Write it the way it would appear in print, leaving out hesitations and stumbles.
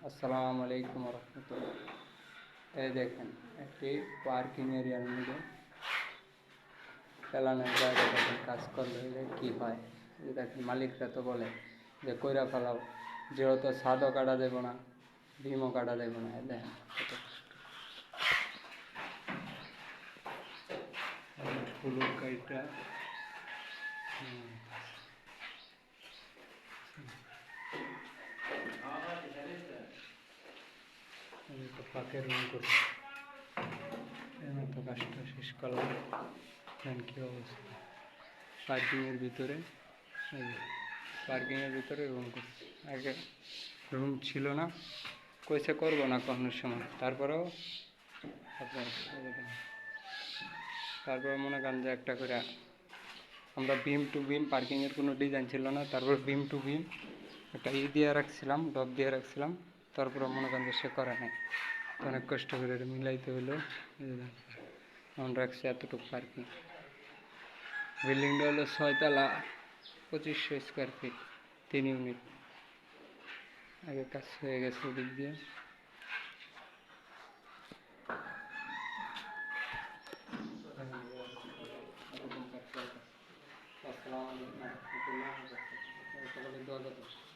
আসসালামু আলাইকুম রহমতুল্লাহ। এই দেখেন একটি পার্কিং এরিয়ার মধ্যে ফেলানোর জায়গা দেখেন, কাজ করলে কী হয়। এই দেখেন মালিকরা তো বলে যে কইরা ফেলাও, যেহেতু ছাদও কাটা দেবো না, ডিমও কাটা দেবো না। দেখেন ফুলুর গাড়িটা ফাঁকে রুম করছি, তো কাজটা শেষ করলাম। দেখেন কী অবস্থা, পার্কিংয়ের ভিতরে রুম করছি। আগে রুম ছিল না, কইসে করবো না কোনো সময়, তারপরেও তারপরে মনে করেন যে একটা করে আমরা বিম টু বিম, পার্কিংয়ের কোনো ডিজাইন ছিল না, তারপর বিম টু বিম একটা দিয়ে রাখছিলাম, ডব দিয়ে রাখছিলাম। তারপরে মনে করেন যে সে করে নাই, অনেক কষ্ট করে মিলাইতে হলো। মনে রাখছে এতটুকু পার্কিং। বিল্ডিংটা হলো 6 তলা, 2500 স্কোয়ার ফিট, 3 ইউনিট। আগে কাজ হয়ে গেছে দিক দিয়ে। আসসালামু আলাইকুম।